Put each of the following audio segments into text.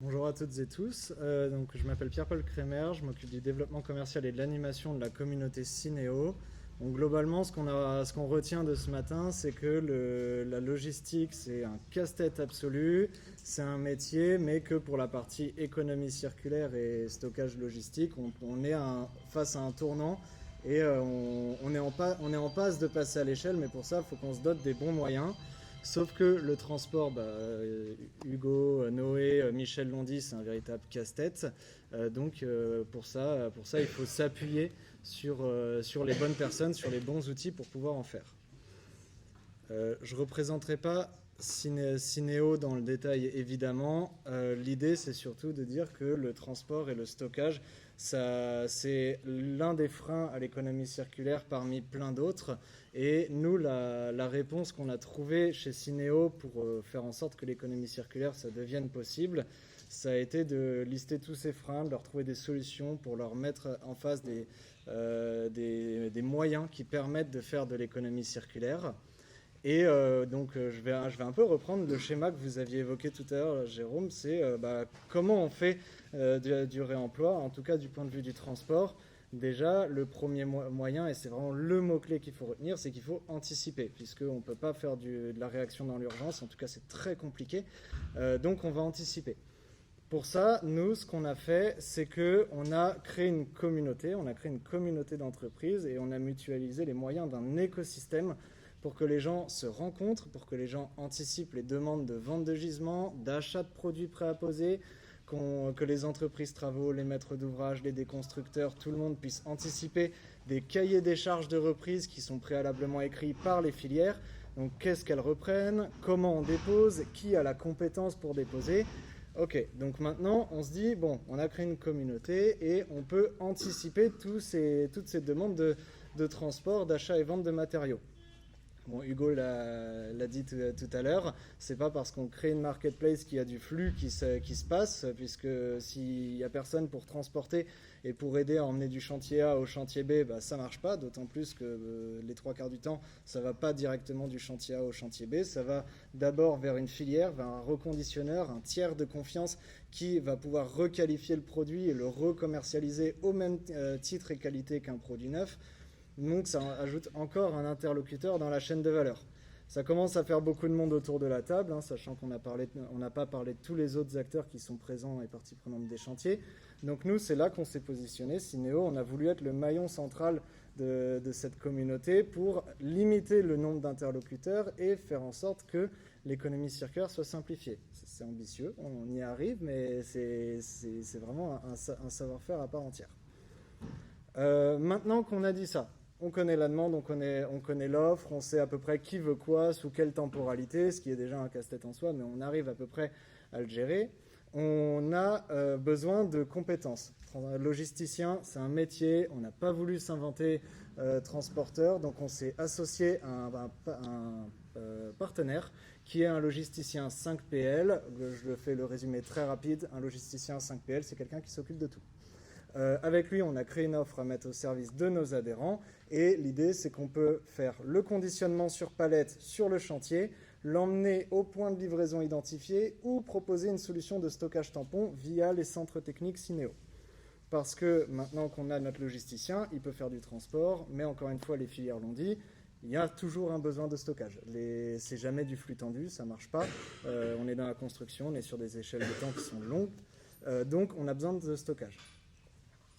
Bonjour à toutes et tous. Donc, je m'appelle Pierre-Paul Crémer, je m'occupe du développement commercial et de l'animation de la communauté Cinéo. Donc, globalement, ce qu'on retient de ce matin, c'est que la logistique, c'est un casse-tête absolu, c'est un métier, mais que pour la partie économie circulaire et stockage logistique, on est face à un tournant et on est en passe de passer à l'échelle, mais pour ça, il faut qu'on se dote des bons moyens. Sauf que le transport, Hugo, Noé, Michel l'ont dit, c'est un véritable casse-tête. Pour ça, il faut s'appuyer sur les bonnes personnes, sur les bons outils pour pouvoir en faire. Je ne représenterai pas Cinéo dans le détail, évidemment. L'idée, c'est surtout de dire que le transport et le stockage, c'est l'un des freins à l'économie circulaire parmi plein d'autres. Et nous, la réponse qu'on a trouvée chez Cinéo pour faire en sorte que l'économie circulaire, ça devienne possible, ça a été de lister tous ces freins, de leur trouver des solutions pour leur mettre en face des moyens qui permettent de faire de l'économie circulaire. Et je vais un peu reprendre le schéma que vous aviez évoqué tout à l'heure, Jérôme, c'est comment on fait du réemploi, en tout cas du point de vue du transport. Déjà, le premier moyen, et c'est vraiment le mot-clé qu'il faut retenir, c'est qu'il faut anticiper, puisqu'on ne peut pas faire de la réaction dans l'urgence, en tout cas c'est très compliqué, donc on va anticiper. Pour ça, nous, ce qu'on a fait, c'est qu'on a créé une communauté, d'entreprises et on a mutualisé les moyens d'un écosystème pour que les gens se rencontrent, pour que les gens anticipent les demandes de vente de gisements, d'achat de produits prêts à poser, que les entreprises travaux, les maîtres d'ouvrage, les déconstructeurs, tout le monde puisse anticiper des cahiers des charges de reprise qui sont préalablement écrits par les filières. Donc qu'est-ce qu'elles reprennent, comment on dépose, qui a la compétence pour déposer. Ok, donc maintenant on se dit, bon, on a créé une communauté et on peut anticiper toutes ces demandes de transport, d'achat et vente de matériaux. Bon, Hugo l'a dit tout à l'heure, c'est pas parce qu'on crée une marketplace qu'il y a du flux qui se passe, puisque s'il n'y a personne pour transporter et pour aider à emmener du chantier A au chantier B, ça marche pas, d'autant plus que les trois quarts du temps, ça va pas directement du chantier A au chantier B, ça va d'abord vers une filière, vers un reconditionneur, un tiers de confiance qui va pouvoir requalifier le produit et le recommercialiser au même titre et qualité qu'un produit neuf. Donc ça ajoute encore un interlocuteur dans la chaîne de valeur. Ça commence à faire beaucoup de monde autour de la table, sachant qu'on n'a pas parlé de tous les autres acteurs qui sont présents et partie prenante des chantiers. Donc nous, c'est là qu'on s'est positionné. Cinéo, on a voulu être le maillon central de cette communauté pour limiter le nombre d'interlocuteurs et faire en sorte que l'économie circulaire soit simplifiée. C'est ambitieux, on y arrive, mais c'est vraiment un savoir-faire à part entière. Maintenant qu'on a dit ça, on connaît la demande, on connaît l'offre, on sait à peu près qui veut quoi, sous quelle temporalité, ce qui est déjà un casse-tête en soi, mais on arrive à peu près à le gérer. On a besoin de compétences. Logisticien, c'est un métier, on n'a pas voulu s'inventer transporteur, donc on s'est associé à un partenaire qui est un logisticien 5PL. Je fais le résumé très rapide. Un logisticien 5PL, c'est quelqu'un qui s'occupe de tout. Avec lui, on a créé une offre à mettre au service de nos adhérents et l'idée, c'est qu'on peut faire le conditionnement sur palette sur le chantier, l'emmener au point de livraison identifié ou proposer une solution de stockage tampon via les centres techniques Cinéo. Parce que maintenant qu'on a notre logisticien, il peut faire du transport, mais encore une fois, les filières l'ont dit, il y a toujours un besoin de stockage. C'est jamais du flux tendu, ça ne marche pas. On est dans la construction, on est sur des échelles de temps qui sont longues, donc on a besoin de stockage.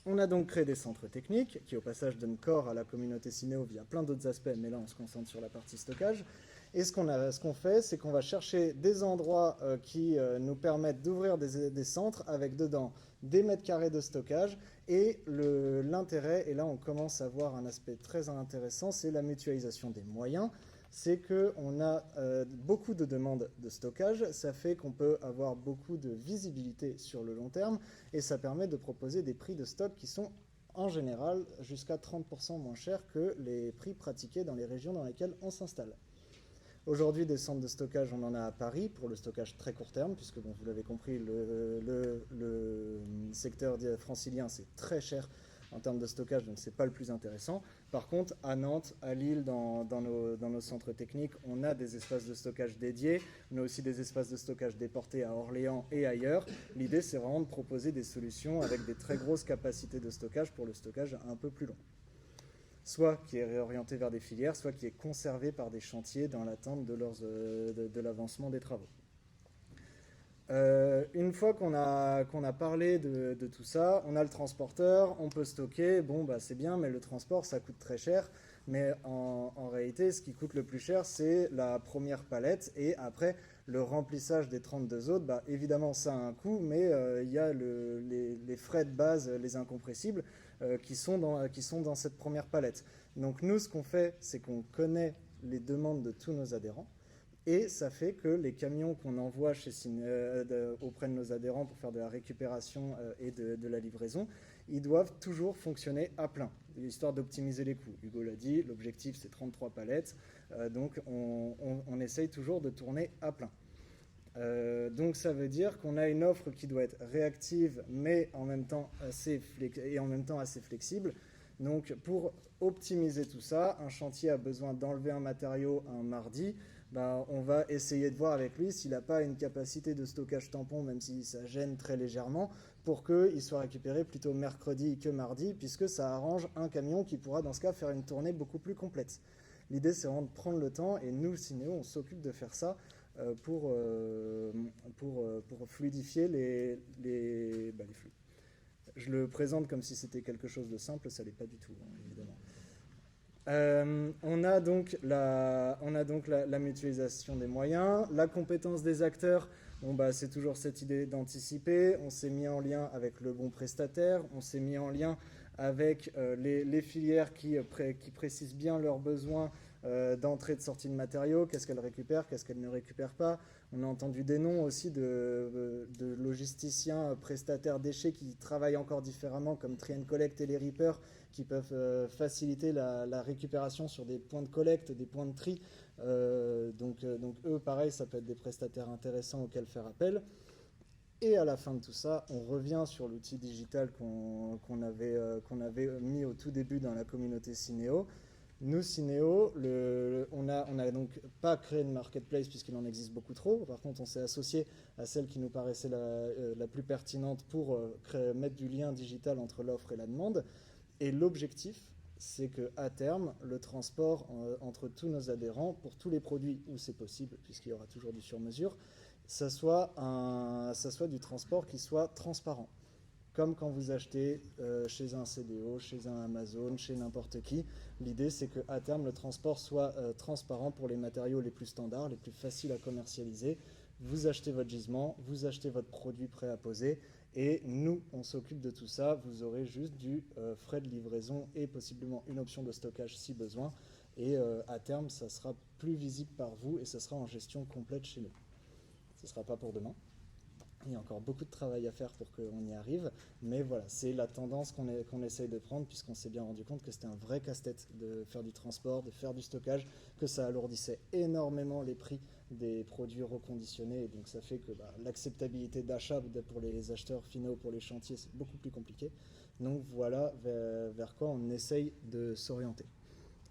On a donc créé des centres techniques qui, au passage, donnent corps à la communauté Cinéo via plein d'autres aspects, mais là, on se concentre sur la partie stockage. Et ce qu'on fait, c'est qu'on va chercher des endroits qui nous permettent d'ouvrir des centres avec dedans des mètres carrés de stockage. Et l'intérêt, et là, on commence à voir un aspect très intéressant, c'est la mutualisation des moyens. C'est qu'on a beaucoup de demandes de stockage, ça fait qu'on peut avoir beaucoup de visibilité sur le long terme et ça permet de proposer des prix de stock qui sont en général jusqu'à 30% moins chers que les prix pratiqués dans les régions dans lesquelles on s'installe. Aujourd'hui, des centres de stockage, on en a à Paris pour le stockage très court terme, puisque vous l'avez compris, le secteur francilien, c'est très cher en termes de stockage, donc ce n'est pas le plus intéressant. Par contre, à Nantes, à Lille, dans nos centres techniques, on a des espaces de stockage dédiés. On a aussi des espaces de stockage déportés à Orléans et ailleurs. L'idée, c'est vraiment de proposer des solutions avec des très grosses capacités de stockage pour le stockage un peu plus long. Soit qui est réorienté vers des filières, soit qui est conservé par des chantiers dans l'attente de l'avancement des travaux. Une fois qu'on a parlé de tout ça, on a le transporteur, on peut stocker, bon bah c'est bien, mais le transport ça coûte très cher. Mais en réalité, ce qui coûte le plus cher, c'est la première palette, et après le remplissage des 32 autres, bah, évidemment ça a un coût, mais il y a les frais de base, les incompressibles, qui sont dans cette première palette. Donc nous, ce qu'on fait, c'est qu'on connaît les demandes de tous nos adhérents, et ça fait que les camions qu'on envoie auprès de nos adhérents pour faire de la récupération et de la livraison, ils doivent toujours fonctionner à plein, histoire d'optimiser les coûts. Hugo l'a dit, l'objectif c'est 33 palettes, donc on essaye toujours de tourner à plein. Donc ça veut dire qu'on a une offre qui doit être réactive, mais en même temps assez flexible. Donc pour optimiser tout ça, un chantier a besoin d'enlever un matériau un mardi, ben, on va essayer de voir avec lui s'il n'a pas une capacité de stockage tampon, même si ça gêne très légèrement, pour qu'il soit récupéré plutôt mercredi que mardi, puisque ça arrange un camion qui pourra dans ce cas faire une tournée beaucoup plus complète. L'idée c'est vraiment de prendre le temps, et nous, Syneo, on s'occupe de faire ça pour fluidifier les flux. Je le présente comme si c'était quelque chose de simple, ça ne l'est pas du tout, hein, évidemment. On a donc la mutualisation des moyens, la compétence des acteurs. Bon, bah, c'est toujours cette idée d'anticiper. On s'est mis en lien avec le bon prestataire, on s'est mis en lien avec les filières qui précisent bien leurs besoins d'entrée et de sortie de matériaux, qu'est-ce qu'elles récupèrent, qu'est-ce qu'elles ne récupèrent pas. On a entendu des noms aussi de logisticiens, prestataires déchets qui travaillent encore différemment, comme Tree & Collect et les Reapers, qui peuvent faciliter la récupération sur des points de collecte, des points de tri. Donc eux, pareil, ça peut être des prestataires intéressants auxquels faire appel. Et à la fin de tout ça, on revient sur l'outil digital qu'on avait mis au tout début dans la communauté Syneo. Nous, Syneo, on n'a donc pas créé de marketplace puisqu'il en existe beaucoup trop. Par contre, on s'est associé à celle qui nous paraissait la plus pertinente pour mettre du lien digital entre l'offre et la demande. Et l'objectif, c'est qu'à terme, le transport entre tous nos adhérents, pour tous les produits où c'est possible, puisqu'il y aura toujours du sur-mesure, ça soit du transport qui soit transparent. Comme quand vous achetez chez un CDO, chez un Amazon, chez n'importe qui. L'idée, c'est qu'à terme, le transport soit transparent pour les matériaux les plus standards, les plus faciles à commercialiser. Vous achetez votre gisement, vous achetez votre produit prêt à poser, et nous, on s'occupe de tout ça. Vous aurez juste du frais de livraison et possiblement une option de stockage si besoin. Et à terme, ça sera plus visible par vous et ça sera en gestion complète chez nous. Ce ne sera pas pour demain. Il y a encore beaucoup de travail à faire pour qu'on y arrive, mais voilà, c'est la tendance qu'on essaye de prendre, puisqu'on s'est bien rendu compte que c'était un vrai casse-tête de faire du transport, de faire du stockage, que ça alourdissait énormément les prix des produits reconditionnés, et donc ça fait que l'acceptabilité d'achat pour les acheteurs finaux, pour les chantiers, c'est beaucoup plus compliqué. Donc voilà vers quoi on essaye de s'orienter.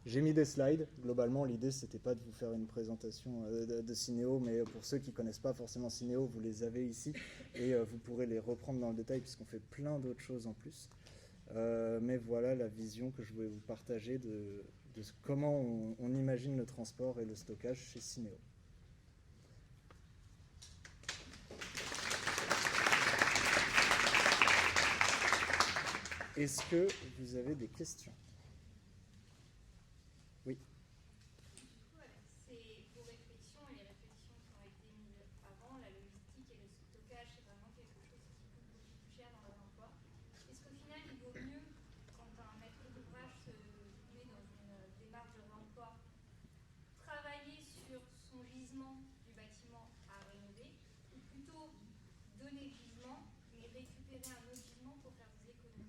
J'ai mis des slides. Globalement, l'idée, c'était pas de vous faire une présentation de Syneo, mais pour ceux qui ne connaissent pas forcément Syneo, vous les avez ici et vous pourrez les reprendre dans le détail puisqu'on fait plein d'autres choses en plus. Mais voilà la vision que je voulais vous partager de comment on imagine le transport et le stockage chez Syneo. Est-ce que vous avez des questions ? Oui. Vos réflexions et les réflexions qui ont été mises avant, la logistique et le stockage, c'est vraiment quelque chose qui coûte beaucoup plus cher dans leur emploi. Est-ce qu'au final, il vaut mieux, quand un maître d'ouvrage se met dans une démarche de réemploi, travailler sur son gisement du bâtiment à rénover, ou plutôt donner le gisement, mais récupérer un autre gisement pour faire des économies ?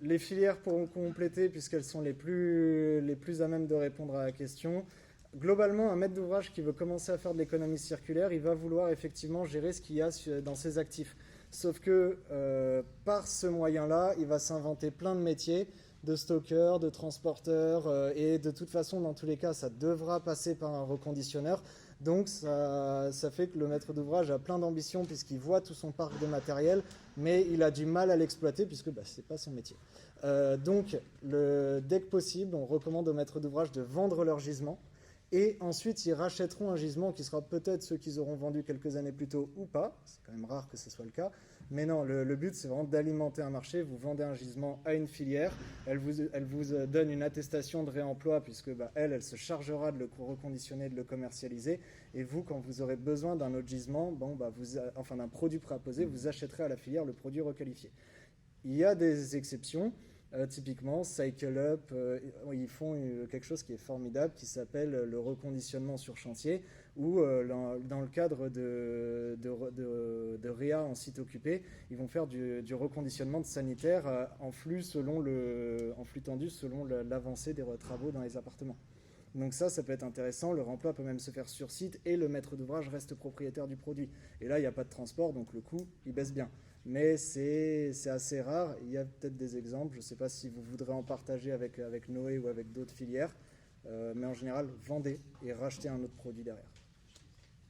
Les filières pourront compléter puisqu'elles sont les plus à même de répondre à la question. Globalement, un maître d'ouvrage qui veut commencer à faire de l'économie circulaire, il va vouloir effectivement gérer ce qu'il y a dans ses actifs. Sauf que par ce moyen-là, il va s'inventer plein de métiers, de stockeurs, de transporteurs, et de toute façon, dans tous les cas, ça devra passer par un reconditionneur. Donc ça fait que le maître d'ouvrage a plein d'ambition puisqu'il voit tout son parc de matériel, mais il a du mal à l'exploiter puisque ce n'est pas son métier. Donc dès que possible, on recommande aux maîtres d'ouvrage de vendre leur gisement. Et ensuite, ils rachèteront un gisement qui sera peut-être ceux qu'ils auront vendu quelques années plus tôt ou pas. C'est quand même rare que ce soit le cas. Mais non, le but, c'est vraiment d'alimenter un marché. Vous vendez un gisement à une filière. Elle vous donne une attestation de réemploi puisque elle se chargera de le reconditionner, de le commercialiser. Et vous, quand vous aurez besoin d'un autre gisement, d'un produit préapposé, vous achèterez à la filière le produit requalifié. Il y a des exceptions. Typiquement, Cycle Up, ils font quelque chose qui est formidable, qui s'appelle le reconditionnement sur chantier, où dans le cadre de réa en site occupé, ils vont faire du reconditionnement de sanitaire en flux tendu selon l'avancée des travaux dans les appartements. Donc ça peut être intéressant. Le remploi peut même se faire sur site et le maître d'ouvrage reste propriétaire du produit. Et là, il n'y a pas de transport, donc le coût, il baisse bien. Mais c'est assez rare. Il y a peut-être des exemples. Je ne sais pas si vous voudrez en partager avec Noé ou avec d'autres filières. Mais en général, vendez et rachetez un autre produit derrière.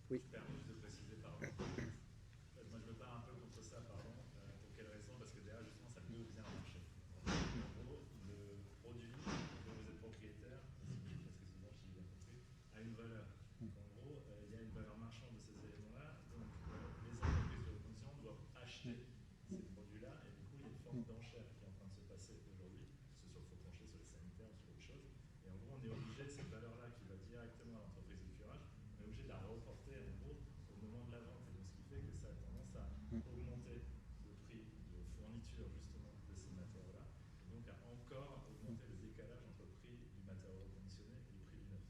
Oui. Je permets de préciser, pardon. Moi, je me bats un peu contre ça, pardon. Pour quelle raison? Parce que derrière, justement, ça devient un marché. En gros, le produit dont vous êtes propriétaire, excusez-moi, je l'ai bien compris, a une valeur. Donc, en gros, il y a une valeur marchande de ces éléments-là. Donc, les entreprises de reconditionnement doivent acheter ces produits-là. Et du coup, il y a une forme d'enchère qui est en train de se passer aujourd'hui, que ce soit le faux plancher, sur les sanitaires ou sur autre chose. Et en gros, on est obligé de cette valeur-là qui va directement à l'entreprise de curage, on est obligé de la reporter en gros au moment de la vente. Et donc, ce qui fait que ça a tendance à augmenter le prix de fourniture justement de ces matériaux-là. Et donc, à encore augmenter le décalage entre le prix du matériau reconditionné et le prix du neuf.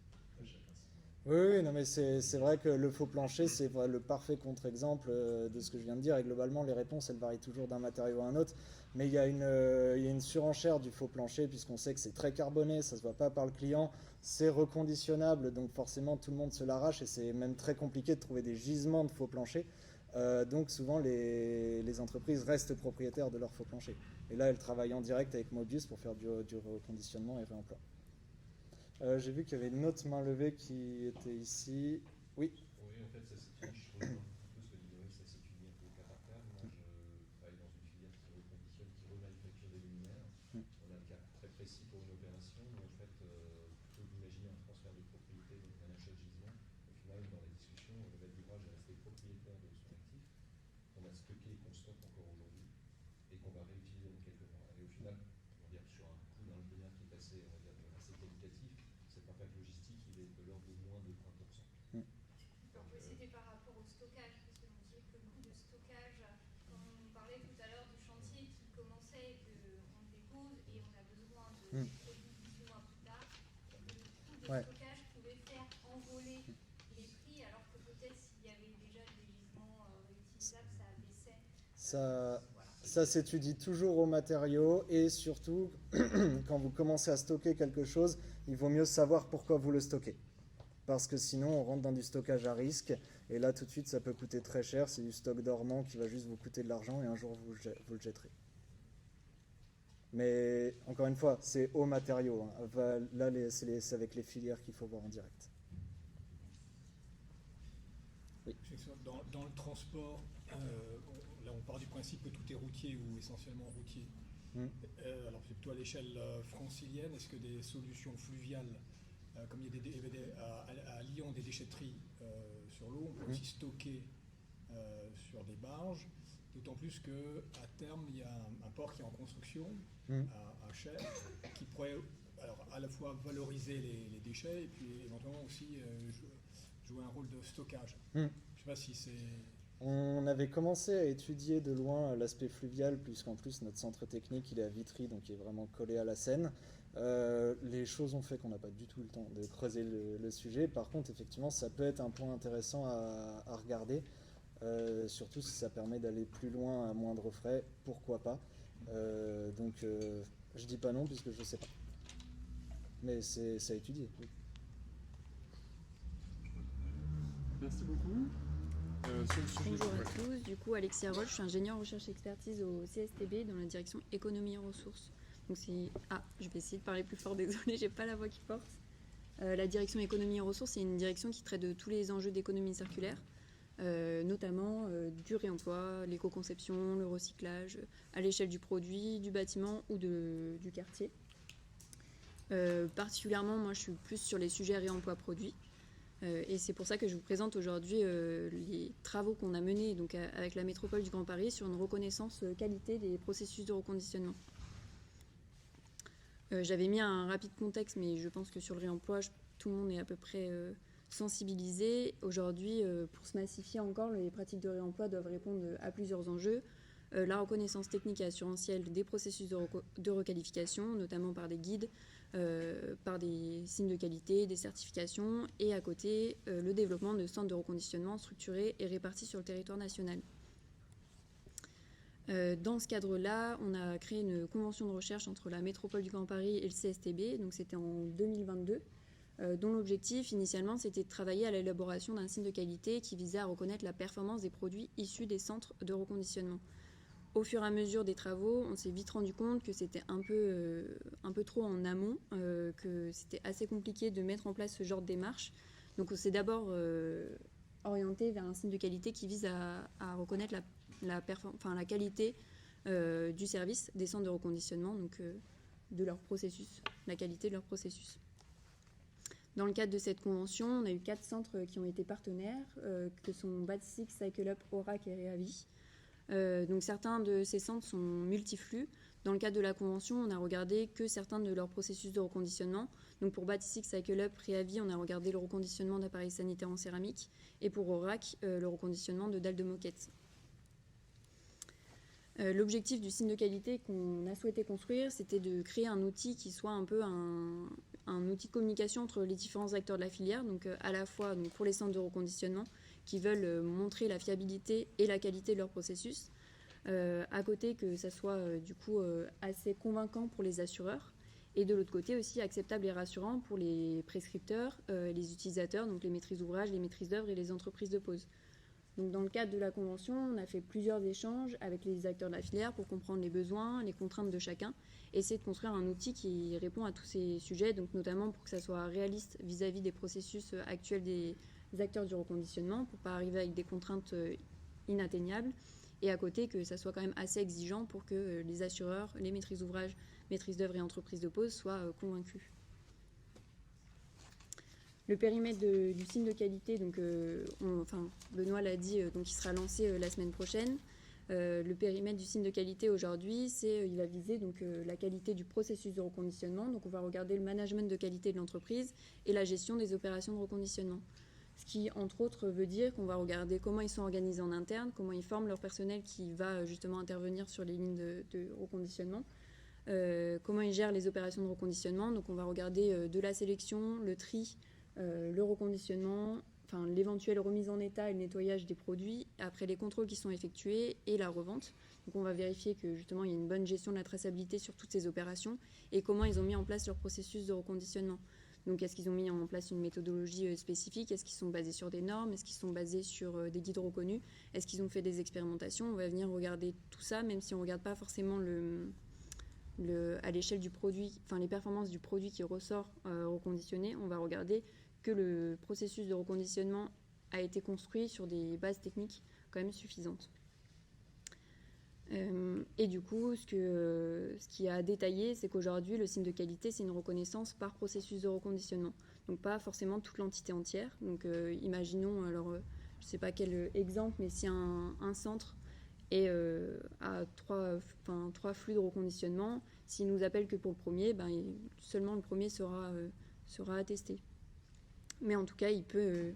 Chacun son... Oui, non, mais c'est vrai que le faux plancher, c'est le parfait contre-exemple de ce que je viens de dire. Et globalement, les réponses, elles varient toujours d'un matériau à un autre. Mais il y a une surenchère du faux plancher, puisqu'on sait que c'est très carboné, ça ne se voit pas par le client, c'est reconditionnable, donc forcément, tout le monde se l'arrache. Et c'est même très compliqué de trouver des gisements de faux plancher. Donc souvent, les entreprises restent propriétaires de leur faux plancher. Et là, elles travaillent en direct avec Mobius pour faire du reconditionnement et réemploi. J'ai vu qu'il y avait une autre main levée qui était ici. Oui. Oui, en fait, ça s'étudie, je rejoins un peu ce que dit Noé, ça s'étudie un peu au cas par cas. Moi, je travaille dans une filière qui reconditionne, qui remanufacture des luminaires. On a un cas très précis pour une opération où, en fait, plutôt d'imaginer un transfert de propriété, donc un achat de gisement, au final, dans la discussion, le maître d'ouvrage est resté propriétaire de son actif, qu'on a stocké et qu'on stocke encore aujourd'hui, et qu'on va réutiliser dans quelques mois. Et au final, on va dire sur un coût d'un luminaire qui est assez, on va dire, assez qualitatif, cet impact logistique, il est de l'ordre de moins de 20%. Alors, c'était par rapport au stockage, parce que vous disiez que le coût de stockage, quand on parlait tout à l'heure du chantier qui commençait, qu'on dépose et on a besoin de produits 18 mois plus tard, et que le coût de stockage pouvait faire envoler les prix, alors que peut-être s'il y avait déjà des gisements réutilisables, ça abaissait. Ça s'étudie toujours aux matériaux et surtout, quand vous commencez à stocker quelque chose, il vaut mieux savoir pourquoi vous le stockez. Parce que sinon, on rentre dans du stockage à risque. Et là, tout de suite, ça peut coûter très cher. C'est du stock dormant qui va juste vous coûter de l'argent et un jour, vous le jetterez. Mais encore une fois, c'est aux matériaux. Là, c'est avec les filières qu'il faut voir en direct. Oui. Dans le transport, là on part du principe que tout est routier ou essentiellement routier. Alors c'est plutôt à l'échelle francilienne. Est-ce que des solutions fluviales, comme il y a à Lyon des déchetteries sur l'eau, on peut aussi stocker sur des barges, d'autant plus qu'à terme il y a un port qui est en construction à Cher, qui pourrait alors, à la fois valoriser les déchets et puis éventuellement aussi jouer un rôle de stockage. Je ne sais pas si c'est... On avait commencé à étudier de loin l'aspect fluvial, puisqu'en plus notre centre technique il est à Vitry, donc il est vraiment collé à la Seine. Les choses ont fait qu'on n'a pas du tout le temps de creuser le sujet. Par contre, effectivement, ça peut être un point intéressant à regarder, surtout si ça permet d'aller plus loin à moindre frais, pourquoi pas. Donc je dis pas non puisque je sais pas. Mais c'est à étudier. Oui. Merci beaucoup. Sur le sujet. Bonjour Ouais. à tous, du coup Alexia Roche, je suis ingénieure recherche expertise au CSTB dans la direction économie et ressources. Donc je vais essayer de parler plus fort, désolée, j'ai pas la voix qui porte. La direction économie et ressources, c'est une direction qui traite de tous les enjeux d'économie circulaire, notamment du réemploi, l'éco-conception, le recyclage, à l'échelle du produit, du bâtiment ou du quartier. Particulièrement, moi je suis plus sur les sujets réemploi produit. Et c'est pour ça que je vous présente aujourd'hui les travaux qu'on a menés donc, avec la métropole du Grand Paris sur une reconnaissance qualité des processus de reconditionnement. J'avais mis un rapide contexte, mais je pense que sur le réemploi, tout le monde est à peu près sensibilisé. Aujourd'hui, pour se massifier encore, les pratiques de réemploi doivent répondre à plusieurs enjeux. La reconnaissance technique et assurantielle des processus de requalification, notamment par des guides, par des signes de qualité, des certifications, et à côté, le développement de centres de reconditionnement structurés et répartis sur le territoire national. Dans ce cadre-là, on a créé une convention de recherche entre la métropole du Grand Paris et le CSTB, donc c'était en 2022, dont l'objectif initialement c'était de travailler à l'élaboration d'un signe de qualité qui visait à reconnaître la performance des produits issus des centres de reconditionnement. Au fur et à mesure des travaux, on s'est vite rendu compte que c'était un peu trop en amont, que c'était assez compliqué de mettre en place ce genre de démarche. Donc on s'est d'abord orienté vers un signe de qualité qui vise à reconnaître la qualité du service des centres de reconditionnement, donc de leur processus, la qualité de leur processus. Dans le cadre de cette convention, on a eu 4 centres qui ont été partenaires, que sont Bad6, CycleUp, Orac et Reavi. Donc certains de ces centres sont multiflux. Dans le cadre de la convention, on a regardé que certains de leurs processus de reconditionnement. Donc pour Bad6, CycleUp, Reavi, on a regardé le reconditionnement d'appareils sanitaires en céramique, et pour Orac, le reconditionnement de dalles de moquette. L'objectif du signe de qualité qu'on a souhaité construire, c'était de créer un outil qui soit un peu un outil de communication entre les différents acteurs de la filière, donc à la fois donc, pour les centres de reconditionnement qui veulent montrer la fiabilité et la qualité de leur processus, à côté que ça soit du coup assez convaincant pour les assureurs, et de l'autre côté aussi acceptable et rassurant pour les prescripteurs, les utilisateurs, donc les maîtrises d'ouvrage, les maîtrises d'œuvre et les entreprises de pose. Donc dans le cadre de la convention, on a fait plusieurs échanges avec les acteurs de la filière pour comprendre les besoins, les contraintes de chacun, et essayer de construire un outil qui répond à tous ces sujets, donc notamment pour que ça soit réaliste vis-à-vis des processus actuels des acteurs du reconditionnement, pour ne pas arriver avec des contraintes inatteignables, et à côté que ça soit quand même assez exigeant pour que les assureurs, les maîtrises d'ouvrage, maîtrises d'œuvre et entreprises de pose soient convaincus. Le périmètre du signe de qualité, donc, Benoît l'a dit, donc il sera lancé la semaine prochaine. Le périmètre du signe de qualité aujourd'hui, il va viser donc, la qualité du processus de reconditionnement. Donc on va regarder le management de qualité de l'entreprise et la gestion des opérations de reconditionnement. Ce qui, entre autres, veut dire qu'on va regarder comment ils sont organisés en interne, comment ils forment leur personnel qui va justement intervenir sur les lignes de reconditionnement, comment ils gèrent les opérations de reconditionnement. Donc on va regarder de la sélection, le tri, le reconditionnement, l'éventuelle remise en état et le nettoyage des produits, après les contrôles qui sont effectués et la revente. Donc on va vérifier que justement il y a une bonne gestion de la traçabilité sur toutes ces opérations et comment ils ont mis en place leur processus de reconditionnement. Donc est-ce qu'ils ont mis en place une méthodologie spécifique? Est-ce qu'ils sont basés sur des normes? Est-ce qu'ils sont basés sur des guides reconnus? Est-ce qu'ils ont fait des expérimentations? On va venir regarder tout ça, même si on ne regarde pas forcément à l'échelle du produit, les performances du produit qui ressort reconditionné. On va regarder que le processus de reconditionnement a été construit sur des bases techniques quand même suffisantes. Et du coup, ce qui a détaillé, c'est qu'aujourd'hui, le signe de qualité, c'est une reconnaissance par processus de reconditionnement. Donc pas forcément toute l'entité entière. Donc imaginons, alors je ne sais pas quel exemple, mais si un centre a trois flux de reconditionnement, s'il nous appelle que pour le premier, seulement le premier sera attesté. Mais en tout cas, il peut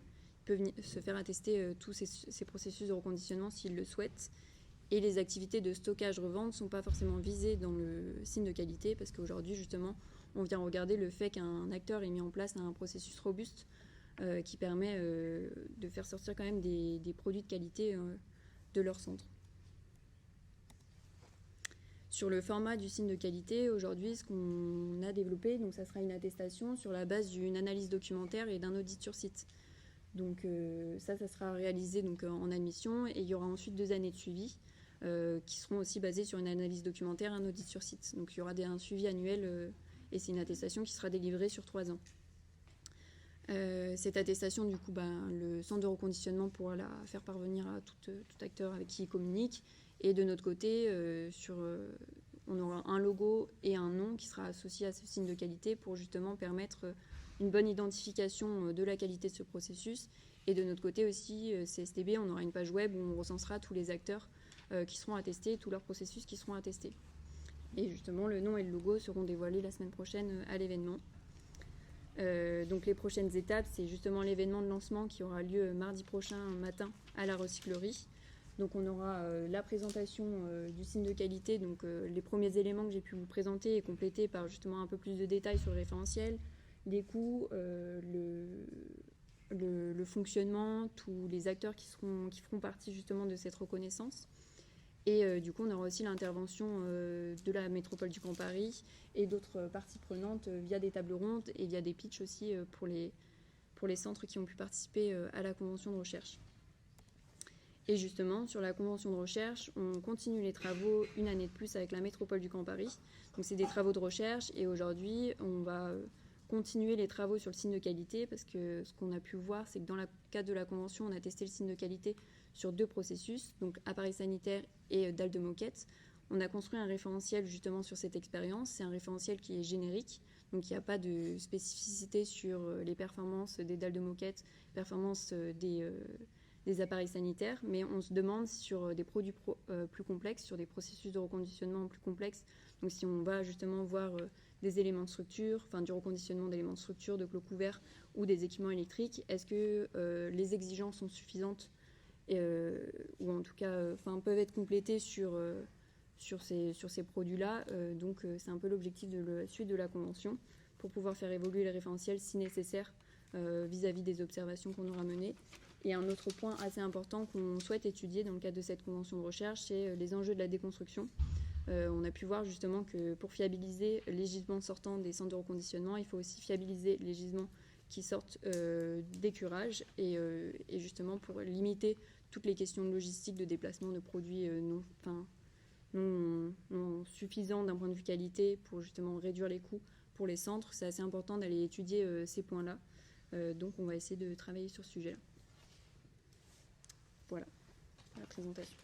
se faire attester tous ces processus de reconditionnement s'il le souhaite. Et les activités de stockage-revente ne sont pas forcément visées dans le signe de qualité parce qu'aujourd'hui, justement, on vient regarder le fait qu'un acteur ait mis en place un processus robuste qui permet de faire sortir quand même des produits de qualité de leur centre. Sur le format du signe de qualité, aujourd'hui, ce qu'on a développé, donc ça sera une attestation sur la base d'une analyse documentaire et d'un audit sur site. Donc ça sera réalisé donc, en admission, et il y aura ensuite 2 années de suivi qui seront aussi basées sur une analyse documentaire et un audit sur site. Donc il y aura un suivi annuel et c'est une attestation qui sera délivrée sur 3 ans. Cette attestation, du coup, le centre de reconditionnement pourra la faire parvenir à tout acteur avec qui il communique. Et de notre côté, on aura un logo et un nom qui sera associé à ce signe de qualité pour justement permettre une bonne identification de la qualité de ce processus. Et de notre côté aussi, CSTB, on aura une page web où on recensera tous les acteurs qui seront attestés, tous leurs processus qui seront attestés. Et justement, le nom et le logo seront dévoilés la semaine prochaine à l'événement. Donc les prochaines étapes, c'est justement l'événement de lancement qui aura lieu mardi prochain matin à la recyclerie. Donc on aura la présentation du signe de qualité, donc les premiers éléments que j'ai pu vous présenter et complétés par justement un peu plus de détails sur le référentiel, les coûts, le fonctionnement, tous les acteurs qui feront partie justement de cette reconnaissance. Et du coup, on aura aussi l'intervention de la métropole du Grand Paris et d'autres parties prenantes via des tables rondes et via des pitchs aussi pour les centres qui ont pu participer à la convention de recherche. Et justement, sur la convention de recherche, on continue les travaux une année de plus avec la métropole du Grand Paris. Donc c'est des travaux de recherche et aujourd'hui, on va continuer les travaux sur le signe de qualité parce que ce qu'on a pu voir, c'est que dans le cadre de la convention, on a testé le signe de qualité sur 2 processus, donc appareil sanitaire et dalle de moquette. On a construit un référentiel justement sur cette expérience. C'est un référentiel qui est générique, donc il n'y a pas de spécificité sur les performances des dalles de moquette, performances des appareils sanitaires, mais on se demande sur des produits plus complexes, sur des processus de reconditionnement plus complexes. Donc si on va justement voir des éléments de structure, enfin du reconditionnement d'éléments de structure, de clos couverts ou des équipements électriques, est-ce que les exigences sont suffisantes ou en tout cas peuvent être complétées sur ces produits-là. Donc c'est un peu l'objectif de la suite de la convention pour pouvoir faire évoluer les référentiels si nécessaire vis-à-vis des observations qu'on aura menées. Et un autre point assez important qu'on souhaite étudier dans le cadre de cette convention de recherche, c'est les enjeux de la déconstruction. On a pu voir justement que pour fiabiliser les gisements sortants des centres de reconditionnement, il faut aussi fiabiliser les gisements qui sortent des curages et justement pour limiter toutes les questions de logistique, de déplacement de produits non suffisants d'un point de vue qualité pour justement réduire les coûts pour les centres. C'est assez important d'aller étudier ces points-là. Donc on va essayer de travailler sur ce sujet-là. Voilà la présentation.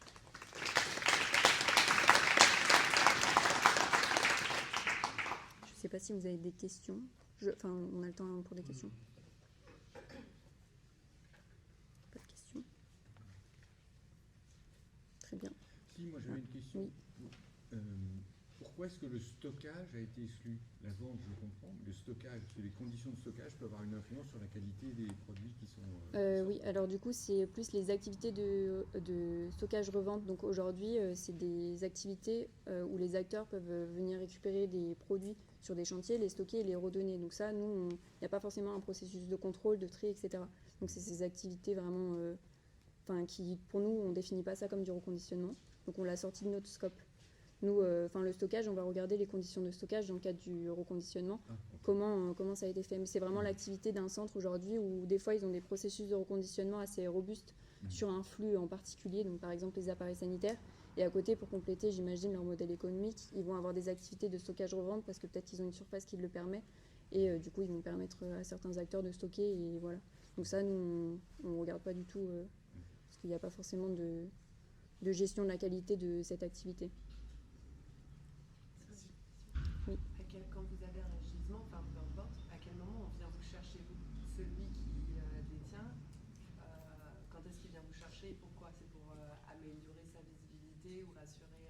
Je ne sais pas si vous avez des questions. On a le temps pour des questions. Pas de questions. Très bien. Si, moi j'avais une question. Oui. Pourquoi est-ce que le stockage a été exclu? La vente, je comprends, mais le stockage, parce que les conditions de stockage peuvent avoir une influence sur la qualité des produits qui sont... Oui, alors du coup, c'est plus les activités de stockage-revente. Donc aujourd'hui, c'est des activités où les acteurs peuvent venir récupérer des produits sur des chantiers, les stocker et les redonner. Donc ça, nous, il n'y a pas forcément un processus de contrôle, de tri, etc. Donc c'est ces activités vraiment... qui, pour nous, on ne définit pas ça comme du reconditionnement. Donc on l'a sorti de notre scope. Nous, le stockage, on va regarder les conditions de stockage dans le cadre du reconditionnement, comment ça a été fait. Mais c'est vraiment l'activité d'un centre aujourd'hui où des fois, ils ont des processus de reconditionnement assez robustes sur un flux en particulier, donc par exemple les appareils sanitaires. Et à côté, pour compléter, j'imagine, leur modèle économique, ils vont avoir des activités de stockage-revente parce que peut-être qu'ils ont une surface qui le permet. Et du coup, ils vont permettre à certains acteurs de stocker. Et voilà. Donc ça, nous, on ne regarde pas du tout parce qu'il n'y a pas forcément de gestion de la qualité de cette activité. Oui. Quand vous avez un gisement, peu importe, à quel moment on vient vous chercher, celui qui détient, quand est-ce qu'il vient vous chercher et pourquoi? C'est pour améliorer sa visibilité ou rassurer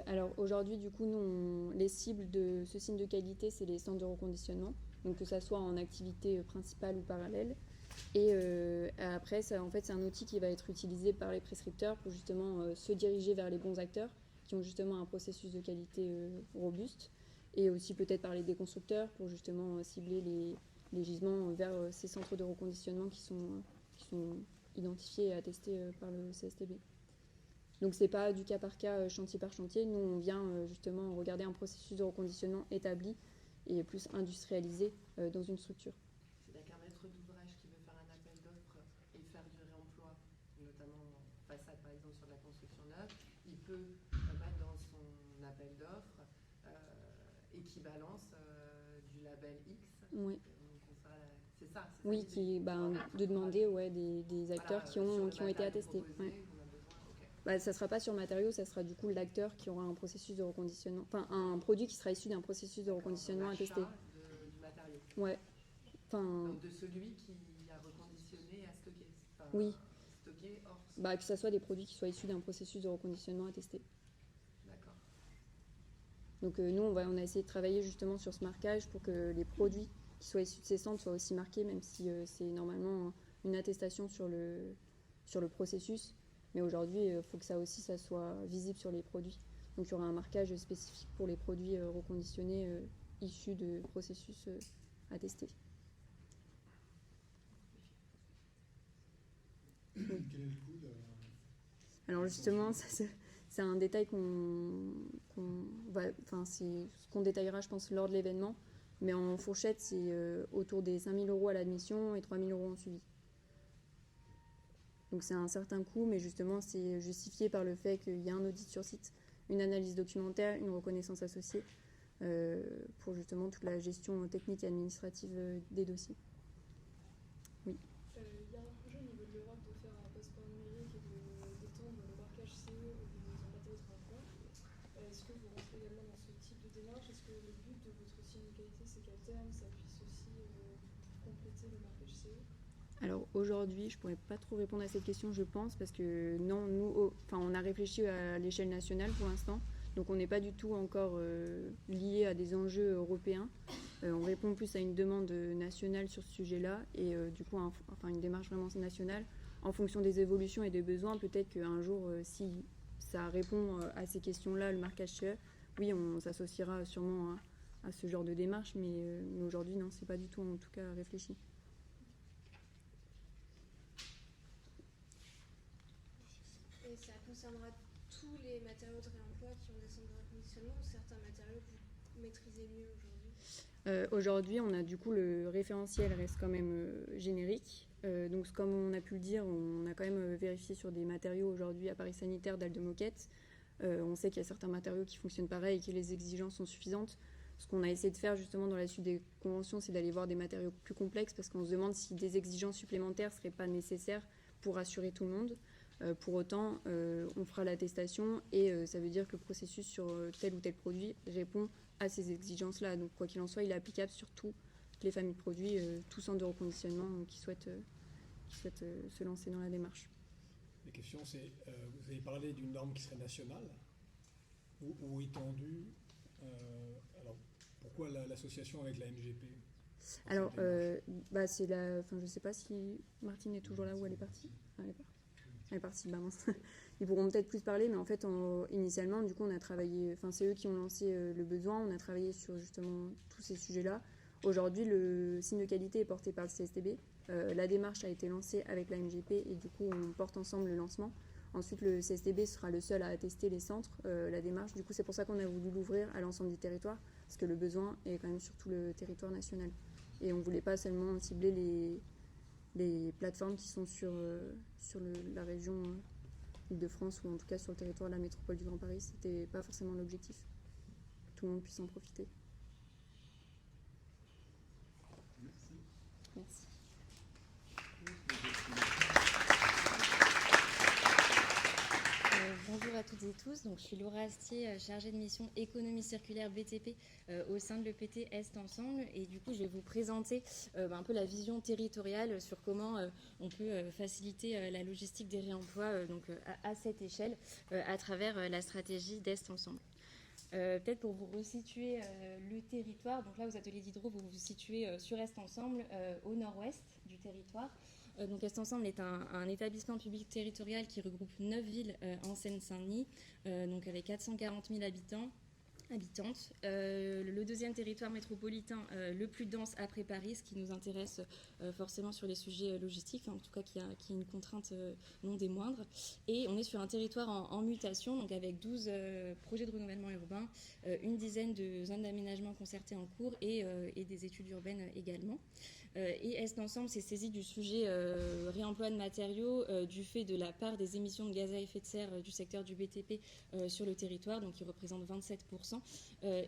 Alors aujourd'hui, du coup, nous, les cibles de ce signe de qualité, c'est les centres de reconditionnement, donc que ça soit en activité principale ou parallèle. Et après, ça, en fait, c'est un outil qui va être utilisé par les prescripteurs pour justement se diriger vers les bons acteurs qui ont justement un processus de qualité robuste, et aussi peut-être par les déconstructeurs pour justement cibler les gisements vers ces centres de reconditionnement qui sont identifiés et attestés par le CSTB. Donc c'est pas du cas par cas, chantier par chantier. Nous, on vient justement regarder un processus de reconditionnement établi et plus industrialisé dans une structure. C'est-à-dire qu'un maître d'ouvrage qui veut faire un appel peut mettre dans son appel d'offres équivalence du label X. Oui. C'est ça. Oui, de demander des acteurs qui ont été attestés. Ouais. Ça ne sera pas sur matériaux, ça sera du coup l'acteur qui aura un processus de reconditionnement, enfin un produit qui sera issu d'un processus de reconditionnement attesté. Du matériau. Ouais. Donc de celui qui a reconditionné et a stocké. Oui. Stocké hors. Que ce soit des produits qui soient issus d'un processus de reconditionnement attesté. D'accord. Donc nous, on a essayé de travailler justement sur ce marquage pour que les produits qui soient issus de ces centres soient aussi marqués, même si c'est normalement une attestation sur le processus. Mais aujourd'hui, il faut que ça soit visible sur les produits. Donc il y aura un marquage spécifique pour les produits reconditionnés issus de processus attestés. Oui. Quel est le coût Alors justement, c'est un détail c'est ce qu'on détaillera, je pense, lors de l'événement. Mais en fourchette, c'est autour des 5 000 € à l'admission et 3 000 € en suivi. Donc c'est un certain coût, mais justement c'est justifié par le fait qu'il y a un audit sur site, une analyse documentaire, une reconnaissance associée pour justement toute la gestion technique et administrative des dossiers. Oui. Il y a un projet au niveau de l'Europe de faire un passeport numérique et d'étendre le marquage CE aux matériaux de transport. Est-ce que vous rentrez également dans ce type de démarche? Est-ce que le but de votre signe de qualité, c'est qu'à terme, ça puisse aussi compléter le marquage CE? Alors aujourd'hui, je ne pourrais pas trop répondre à cette question, je pense, parce que non, nous, on a réfléchi à l'échelle nationale pour l'instant, donc on n'est pas du tout encore lié à des enjeux européens. On répond plus à une demande nationale sur ce sujet-là, et du coup, une démarche vraiment nationale. En fonction des évolutions et des besoins, peut-être qu'un jour, si ça répond à ces questions-là, le marquage CE, oui, on s'associera sûrement à ce genre de démarche, mais aujourd'hui, non, c'est pas du tout en tout cas réfléchi. Et ça concernera tous les matériaux de réemploi qui ont des centres de reconditionnement ou certains matériaux que vous maîtrisez mieux aujourd'hui? Aujourd'hui, on a du coup le référentiel reste quand même générique. Donc comme on a pu le dire, on a quand même vérifié sur des matériaux aujourd'hui à Paris Sanitaire dalles de moquette. On sait qu'il y a certains matériaux qui fonctionnent pareil et que les exigences sont suffisantes. Ce qu'on a essayé de faire justement dans la suite des conventions, c'est d'aller voir des matériaux plus complexes parce qu'on se demande si des exigences supplémentaires ne seraient pas nécessaires pour assurer tout le monde. Pour autant, on fera l'attestation et ça veut dire que le processus sur tel ou tel produit répond à ces exigences-là. Donc quoi qu'il en soit, il est applicable sur toutes les familles de produits, tout centre de reconditionnement qui souhaitent se lancer dans la démarche. La question c'est, vous avez parlé d'une norme qui serait nationale ou étendue. Alors pourquoi l'association avec la MGP? Alors, c'est je ne sais pas si Martine est toujours là ou elle est partie. Elle est partie, mince. Ils pourront peut-être plus parler, mais en fait, initialement, du coup, on a travaillé, c'est eux qui ont lancé le besoin, on a travaillé sur justement tous ces sujets-là. Aujourd'hui, le signe de qualité est porté par le CSTB. La démarche a été lancée avec la MGP et du coup, on porte ensemble le lancement. Ensuite, le CSTB sera le seul à attester les centres, la démarche. Du coup, c'est pour ça qu'on a voulu l'ouvrir à l'ensemble du territoire, parce que le besoin est quand même sur tout le territoire national. Et on ne voulait pas seulement cibler les plateformes qui sont sur la région Île-de-France ou en tout cas sur le territoire de la métropole du Grand Paris. C'était pas forcément l'objectif. Tout le monde puisse en profiter. Merci. Bonjour à toutes et tous, donc, je suis Laura Astier, chargée de mission économie circulaire BTP au sein de l'EPT Est Ensemble, et du coup je vais vous présenter un peu la vision territoriale sur comment on peut faciliter la logistique des réemplois à cette échelle à travers la stratégie d'Est Ensemble. Peut-être pour vous resituer le territoire, donc là aux ateliers d'Hydro vous vous situez sur Est Ensemble au nord-ouest du territoire. Donc Est Ensemble est un établissement public territorial qui regroupe 9 villes en Seine-Saint-Denis, donc avec 440 000 habitants, habitantes. Le deuxième territoire métropolitain le plus dense après Paris, ce qui nous intéresse forcément sur les sujets logistiques, en tout cas qui est une contrainte non des moindres. Et on est sur un territoire en mutation, donc avec 12 projets de renouvellement urbain, une dizaine de zones d'aménagement concertées en cours et des études urbaines également. Et Est Ensemble s'est saisi du sujet réemploi de matériaux du fait de la part des émissions de gaz à effet de serre du secteur du BTP sur le territoire, donc qui représente 27%.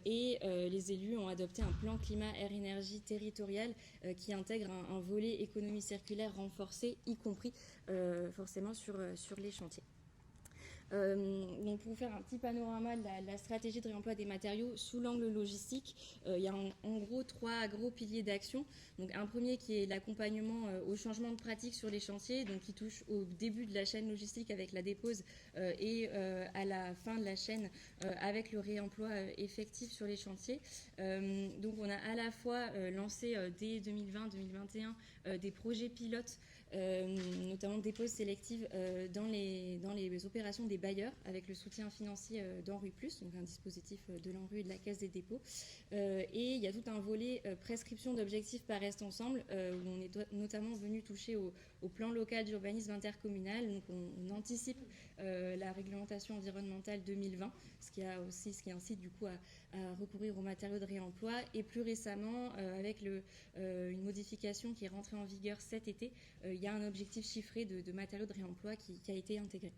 Et les élus ont adopté un plan climat-air-énergie territorial qui intègre un volet économie circulaire renforcé, y compris forcément sur les chantiers. Donc pour vous faire un petit panorama de la stratégie de réemploi des matériaux sous l'angle logistique, il y a en gros 3 gros piliers d'action. Donc un premier qui est l'accompagnement au changement de pratique sur les chantiers, donc qui touche au début de la chaîne logistique avec la dépose et à la fin de la chaîne avec le réemploi effectif sur les chantiers. Donc on a à la fois lancé dès 2020-2021 des projets pilotes, notamment de dépose sélective dans les opérations des bailleurs avec le soutien financier d'Enru+, donc un dispositif de l'Enru et de la Caisse des dépôts. Et il y a tout un volet prescription d'objectifs par Est Ensemble où on est notamment venu toucher au plan local d'urbanisme intercommunal. Donc on anticipe la réglementation environnementale 2020, ce qui incite du coup à recourir aux matériaux de réemploi. Et plus récemment, avec une modification qui est rentrée en vigueur cet été, il y a un objectif chiffré de matériaux de réemploi qui a été intégré.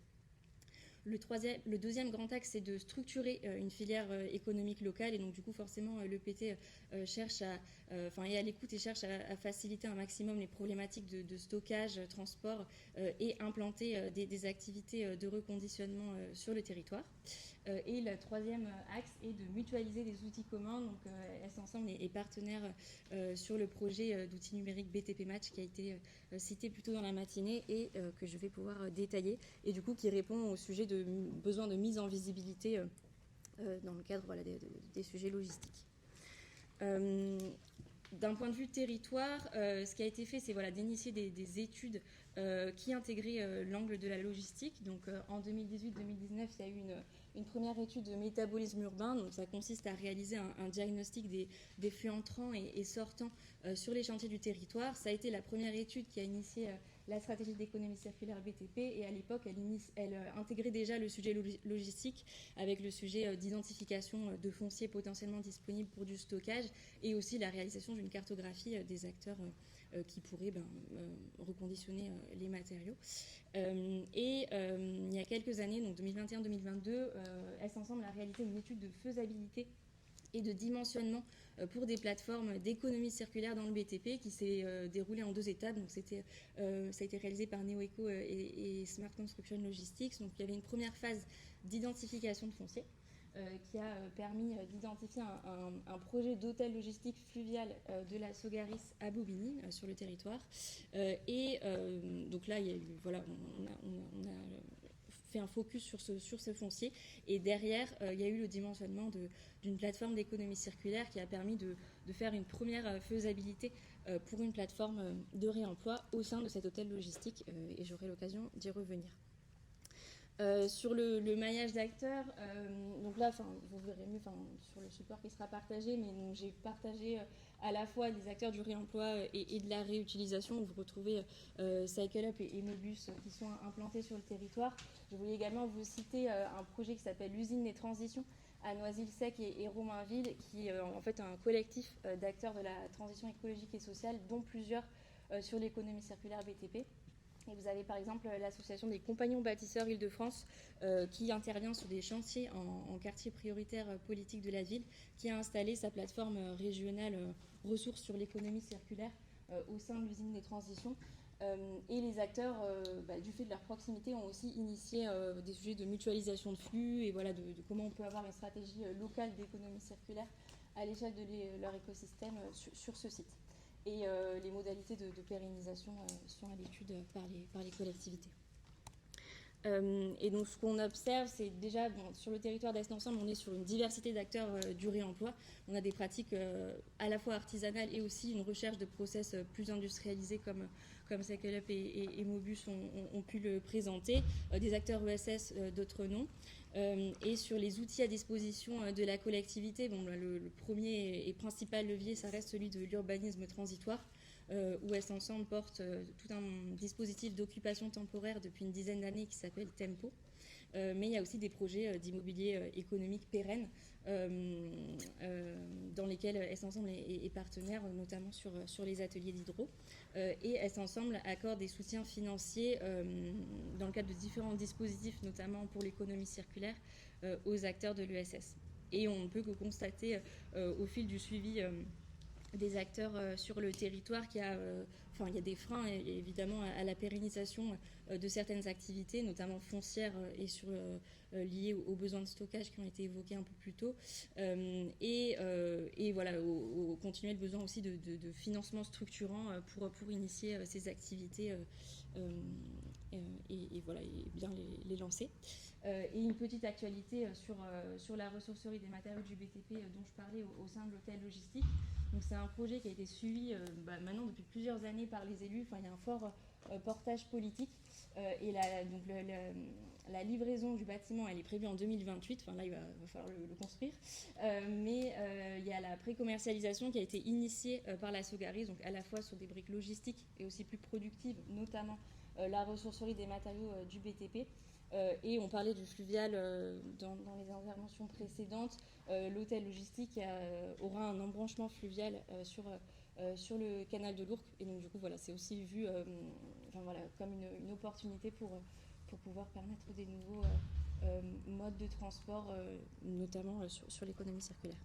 Le deuxième grand axe, c'est de structurer une filière économique locale, et donc du coup forcément l'EPT cherche est à l'écoute et cherche à faciliter un maximum les problématiques de stockage, transport et implanter des activités de reconditionnement sur le territoire. Et le troisième axe est de mutualiser des outils communs. Donc Est Ensemble est partenaire sur le projet d'outils numériques BTP Match qui a été cité plus tôt dans la matinée et que je vais pouvoir détailler, et du coup qui répond au sujet de besoin de mise en visibilité dans le cadre des sujets logistiques. D'un point de vue territoire, ce qui a été fait, c'est d'initier des études qui intégraient l'angle de la logistique. Donc en 2018-2019, il y a eu une première étude de métabolisme urbain. Donc ça consiste à réaliser un diagnostic des flux entrants et sortants sur les chantiers du territoire. Ça a été la première étude qui a initié la stratégie d'économie circulaire BTP, et à l'époque, elle intégrait déjà le sujet logistique avec le sujet d'identification de fonciers potentiellement disponibles pour du stockage, et aussi la réalisation d'une cartographie des acteurs qui pourraient reconditionner les matériaux. Il y a quelques années, donc 2021-2022, Est Ensemble a réalisé une étude de faisabilité et de dimensionnement pour des plateformes d'économie circulaire dans le BTP qui s'est déroulée en 2 étapes. Donc ça a été réalisé par NeoEco et Smart Construction Logistics. Donc il y avait une première phase d'identification de foncier qui a permis d'identifier un projet d'hôtel logistique fluvial de la Sogaris à Bobigny sur le territoire. Donc là, il y a eu, on a fait un focus sur ce foncier, et derrière, il y a eu le dimensionnement d'une plateforme d'économie circulaire qui a permis de faire une première faisabilité pour une plateforme de réemploi au sein de cet hôtel logistique, et j'aurai l'occasion d'y revenir. Sur le maillage d'acteurs, donc là, vous verrez mieux sur le support qui sera partagé, mais donc, j'ai partagé à la fois les acteurs du réemploi et de la réutilisation. Vous retrouvez Cycle Up et Mobus qui sont implantés sur le territoire. Je voulais également vous citer un projet qui s'appelle l'usine des transitions à Noisy-le-Sec et Romainville, qui est en fait un collectif d'acteurs de la transition écologique et sociale, dont plusieurs sur l'économie circulaire BTP. Et vous avez par exemple l'association des compagnons bâtisseurs Île-de-France qui intervient sur des chantiers en quartier prioritaire politique de la ville, qui a installé sa plateforme régionale ressources sur l'économie circulaire au sein de l'usine des transitions. Et les acteurs, du fait de leur proximité, ont aussi initié des sujets de mutualisation de flux et de comment on peut avoir une stratégie locale d'économie circulaire à l'échelle de leur écosystème sur ce site. Et les modalités de pérennisation sont à l'étude par les collectivités. Et donc ce qu'on observe, c'est déjà sur le territoire d'Est Ensemble, on est sur une diversité d'acteurs du réemploi. On a des pratiques à la fois artisanales et aussi une recherche de process plus industrialisés comme Cycle Up et Mobus ont pu le présenter, des acteurs ESS, d'autres non. Et sur les outils à disposition de la collectivité, le premier et principal levier, ça reste celui de l'urbanisme transitoire, où Est Ensemble porte tout un dispositif d'occupation temporaire depuis une dizaine d'années qui s'appelle Tempo. Mais il y a aussi des projets d'immobilier économique pérennes dans lesquels Est Ensemble est partenaire, notamment sur les ateliers d'hydro. Et Est Ensemble accorde des soutiens financiers dans le cadre de différents dispositifs, notamment pour l'économie circulaire, aux acteurs de l'ESS. Et on ne peut que constater au fil du suivi des acteurs sur le territoire qu'il y a, il y a des freins évidemment à la pérennisation de certaines activités, notamment foncières et liées aux besoins de stockage qui ont été évoqués un peu plus tôt, et voilà, continuer le besoin aussi de financement structurant pour initier ces activités et voilà, et bien les lancer. Et une petite actualité sur la ressourcerie des matériaux du BTP dont je parlais au sein de l'hôtel logistique. Donc c'est un projet qui a été suivi maintenant depuis plusieurs années par les élus. Enfin, il y a un fort portage politique et la livraison du bâtiment, elle est prévue en 2028. Enfin là, il va falloir le construire. Mais il y a la pré-commercialisation qui a été initiée par la Sogaris, donc à la fois sur des briques logistiques et aussi plus productives, notamment la ressourcerie des matériaux du BTP. Et on parlait du fluvial dans les interventions précédentes. L'hôtel logistique aura un embranchement fluvial sur le canal de l'Ourcq. Et donc du coup, voilà, c'est aussi vu comme une opportunité pour pouvoir permettre des nouveaux modes de transport, notamment sur l'économie circulaire.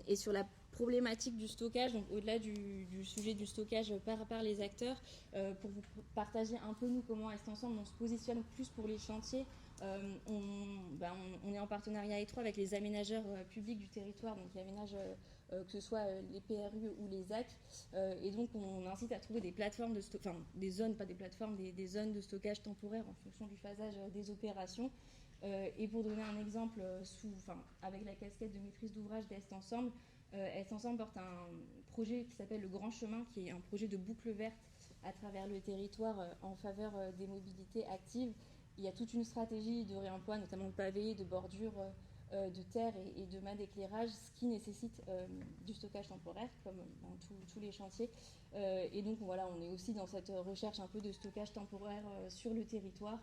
Et sur la problématique du stockage, donc au-delà du sujet du stockage par les acteurs, pour vous partager un peu nous comment Est Ensemble on se positionne plus pour les chantiers, on est en partenariat étroit avec les aménageurs publics du territoire, donc qui aménagent que ce soit les PRU ou les ZAC, et donc on incite à trouver des plateformes des zones, pas des plateformes, des zones de stockage temporaire en fonction du phasage des opérations. Et pour donner un exemple, avec la casquette de maîtrise d'ouvrage d'Est Ensemble, Est Ensemble porte un projet qui s'appelle le Grand Chemin, qui est un projet de boucle verte à travers le territoire en faveur des mobilités actives. Il y a toute une stratégie de réemploi, notamment de pavés, de bordures, de terre et de mâts d'éclairage, ce qui nécessite du stockage temporaire, comme dans tous les chantiers. Et donc voilà, on est aussi dans cette recherche un peu de stockage temporaire sur le territoire.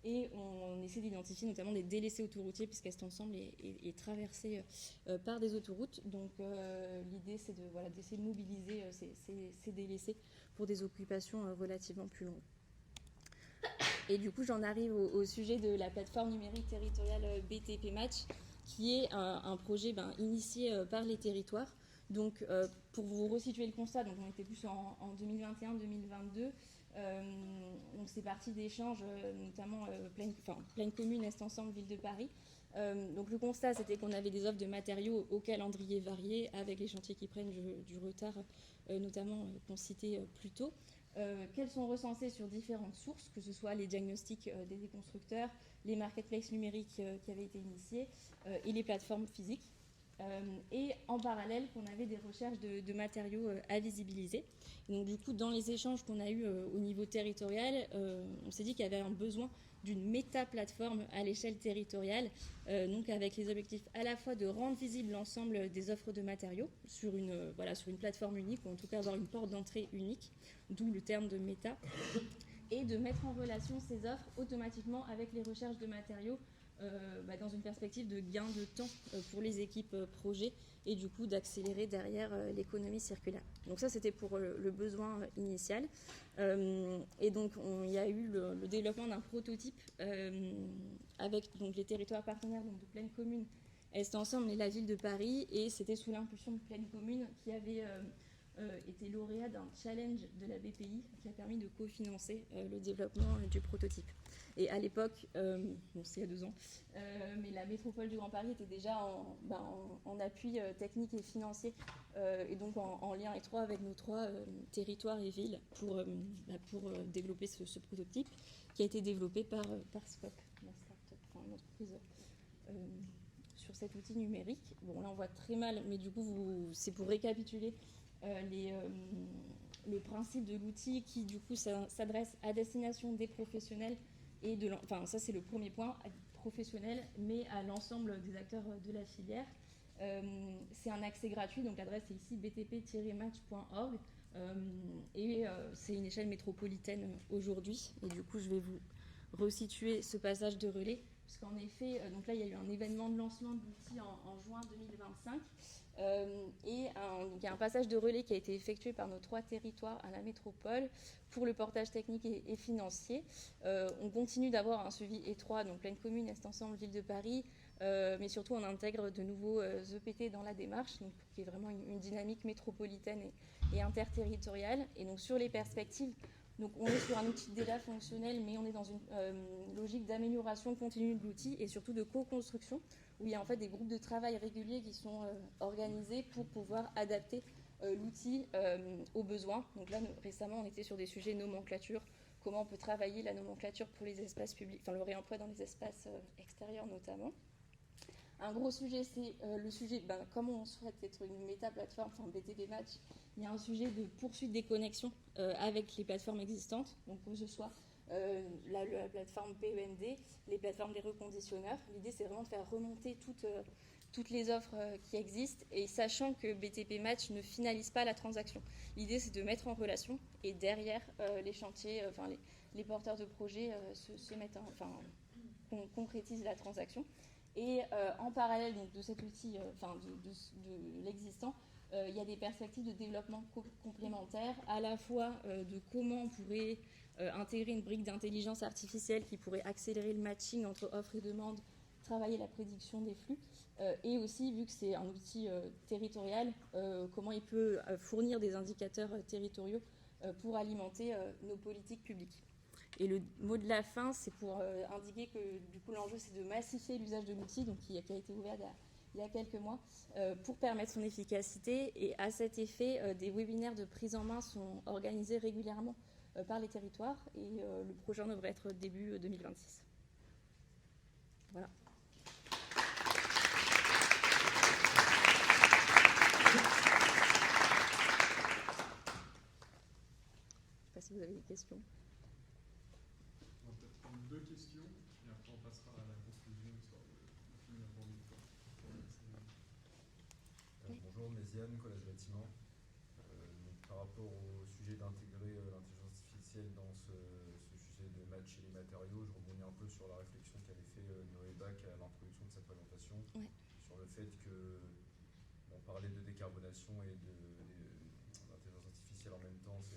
Et on essaie d'identifier notamment des délaissés autoroutiers, puisqu'Est Ensemble est traversé par des autoroutes. Donc l'idée, c'est d'essayer de mobiliser ces délaissés pour des occupations relativement plus longues. Et du coup, j'en arrive au sujet de la plateforme numérique territoriale BTP Match, qui est un projet initié par les territoires. Donc, pour vous resituer le constat, donc on était plus en 2021-2022. Donc c'est parti d'échanges, notamment Pleine Commune, Est Ensemble, Ville de Paris. Donc le constat, c'était qu'on avait des offres de matériaux au calendrier varié, avec les chantiers qui prennent du retard, notamment qu'on citait plus tôt. Qu'elles sont recensées sur différentes sources, que ce soit les diagnostics des constructeurs, les marketplaces numériques qui avaient été initiés et les plateformes physiques. Et en parallèle, qu'on avait des recherches de matériaux à visibiliser. Donc du coup, dans les échanges qu'on a eus au niveau territorial, on s'est dit qu'il y avait un besoin d'une méta-plateforme à l'échelle territoriale, donc avec les objectifs à la fois de rendre visible l'ensemble des offres de matériaux sur une plateforme unique, ou en tout cas avoir une porte d'entrée unique, d'où le terme de méta, et de mettre en relation ces offres automatiquement avec les recherches de matériaux dans une perspective de gain de temps pour les équipes projets et du coup d'accélérer derrière l'économie circulaire. Donc ça, c'était pour le besoin initial. Et donc, il y a eu le développement d'un prototype avec donc, les territoires partenaires donc, de Pleine Commune, Est Ensemble et la Ville de Paris. Et c'était sous l'impulsion de Pleine Commune qui avait était lauréat d'un challenge de la BPI qui a permis de cofinancer le développement du prototype. Et à l'époque, bon, c'est il y a 2 ans, mais la métropole du Grand Paris était déjà en appui technique et financier, et donc en lien étroit avec nos 3 territoires et villes pour développer ce prototype qui a été développé par Scop, la start-up, enfin, une entreprise sur cet outil numérique. Bon, là on voit très mal, mais du coup c'est pour récapituler le principe de l'outil qui du coup s'adresse à destination des professionnels et enfin ça c'est le premier point, professionnel, mais à l'ensemble des acteurs de la filière. C'est un accès gratuit, donc l'adresse est ici btp-match.org, et c'est une échelle métropolitaine aujourd'hui, et du coup je vais vous resituer ce passage de relais, parce qu'en effet, donc là il y a eu un événement de lancement de l'outil en juin 2025, donc il y a un passage de relais qui a été effectué par nos 3 territoires à la métropole pour le portage technique et financier. On continue d'avoir un suivi étroit, donc Plaine Commune, Est Ensemble, Ville de Paris, mais surtout on intègre de nouveaux EPT dans la démarche, donc, qui est vraiment une dynamique métropolitaine et interterritoriale. Et donc sur les perspectives, donc on est sur un outil déjà fonctionnel, mais on est dans une logique d'amélioration continue de l'outil et surtout de co-construction, où il y a en fait des groupes de travail réguliers qui sont organisés pour pouvoir adapter l'outil aux besoins. Donc là, récemment, on était sur des sujets nomenclature, comment on peut travailler la nomenclature pour les espaces publics, enfin le réemploi dans les espaces extérieurs notamment. Un gros sujet, c'est le sujet, comment on souhaite être une méta-plateforme, enfin BTP Match, il y a un sujet de poursuite des connexions avec les plateformes existantes, donc que ce soit la plateforme PEMD, les plateformes des reconditionneurs. L'idée, c'est vraiment de faire remonter toutes les offres qui existent, et sachant que BTP Match ne finalise pas la transaction. L'idée, c'est de mettre en relation, et derrière, les chantiers, les porteurs de projets se mettent concrétisent la transaction. Et en parallèle donc, de cet outil, de l'existant, il y a des perspectives de développement complémentaires, à la fois de comment on pourrait intégrer une brique d'intelligence artificielle qui pourrait accélérer le matching entre offre et demande, travailler la prédiction des flux, et aussi, vu que c'est un outil territorial, comment il peut fournir des indicateurs territoriaux pour alimenter nos politiques publiques. Et le mot de la fin, c'est pour indiquer que du coup l'enjeu c'est de massifier l'usage de l'outil, donc qui a été ouvert il y a quelques mois, pour permettre son efficacité. Et à cet effet, des webinaires de prise en main sont organisés régulièrement par les territoires, et le projet devrait être début 2026. Voilà. Je ne sais pas si vous avez des questions. On va peut-être prendre 2 questions, et après on passera à la conclusion, histoire de finir pour le temps. Bonjour, Méziane, Collège Bâtiment. Par rapport au sujet d'intégrer l'intelligence artificielle dans ce sujet de matcher les matériaux, je rebondis un peu sur la réflexion qu'avait fait Noé Bach à l'introduction de sa présentation, sur le fait que on parlait de décarbonation et d'intelligence artificielle en même temps, ça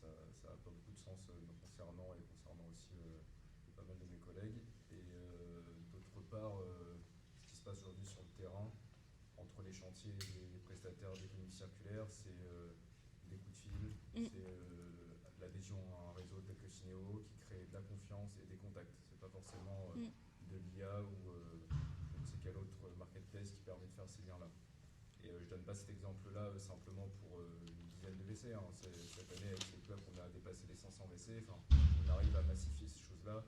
n'a pas beaucoup de sens me concernant et concernant aussi pas mal de mes collègues. Et d'autre part, ce qui se passe aujourd'hui sur le terrain, entre les chantiers et les prestataires d'économie circulaire, c'est des coups de fil, c'est l'adhésion à un réseau tel que Cinéo qui crée de la confiance et des contacts. C'est pas forcément de l'IA ou je ne sais quel autre marketplace qui permet de faire ces liens-là. Et je donne pas cet exemple-là simplement pour une dizaine de WC. Cette année, avec les clubs, on a dépassé les 500 WC. On arrive à massifier ces choses-là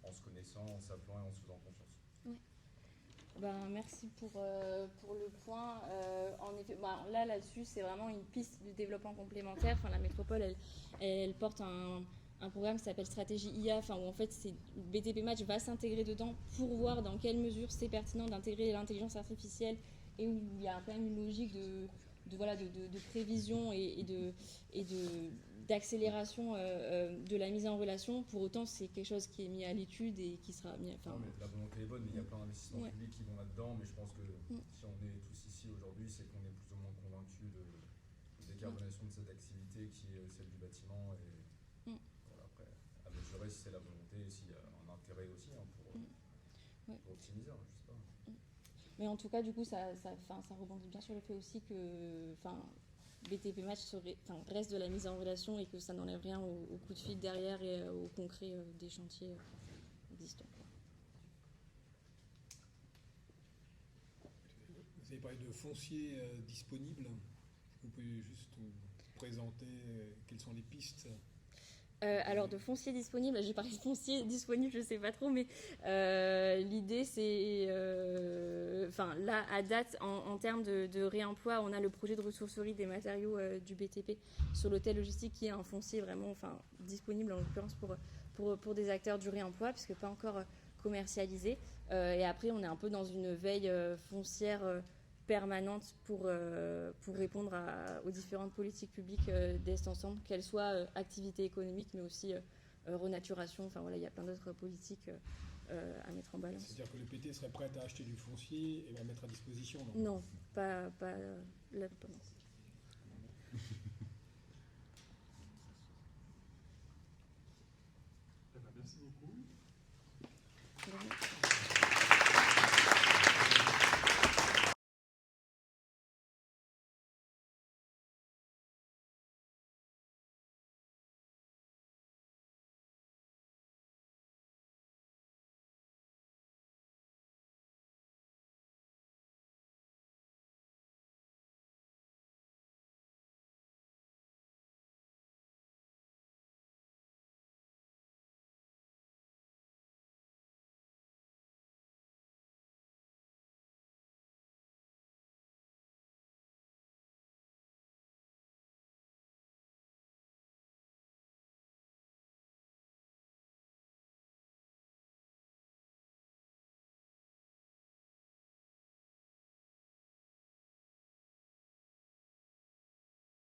en se connaissant, en s'appelant et en se faisant confiance. Oui. Merci pour le point. En effet, là-dessus, c'est vraiment une piste de développement complémentaire. La métropole, elle porte un programme qui s'appelle Stratégie IA, où en fait, BTP Match va s'intégrer dedans pour voir dans quelle mesure c'est pertinent d'intégrer l'intelligence artificielle, et où il y a quand même une logique de prévision et d'accélération de la mise en relation. Pour autant, c'est quelque chose qui est mis à l'étude et qui sera mis... Non, mais la volonté est bonne, mais il y a plein d'investissements publics qui vont là-dedans. Mais je pense que si on est tous ici aujourd'hui, c'est qu'on est plus ou moins convaincus de la décarbonation de cette activité qui est celle du bâtiment. Et voilà, après, à mesurer si c'est la volonté et s'il y a un intérêt aussi pour optimiser, je sais pas. Mais en tout cas, du coup, ça rebondit bien sur le fait aussi que BTP Match reste de la mise en relation et que ça n'enlève rien au coup de fil derrière et au concret des chantiers existants. Vous avez parlé de foncier disponible. Vous pouvez juste présenter quelles sont les pistes? Alors de foncier disponible, j'ai parlé de foncier disponible, je ne sais pas trop, mais l'idée c'est, là à date, en termes de réemploi, on a le projet de ressourcerie des matériaux du BTP sur l'hôtel logistique qui est un foncier vraiment disponible en l'occurrence pour des acteurs du réemploi, puisque pas encore commercialisé. Et après, on est un peu dans une veille foncière permanente pour répondre aux différentes politiques publiques d'Est Ensemble, qu'elles soient activités économiques, mais aussi renaturation. Il y a plein d'autres politiques à mettre en balance. C'est-à-dire que le PT serait prêt à acheter du foncier et à mettre à disposition? Non, pas là.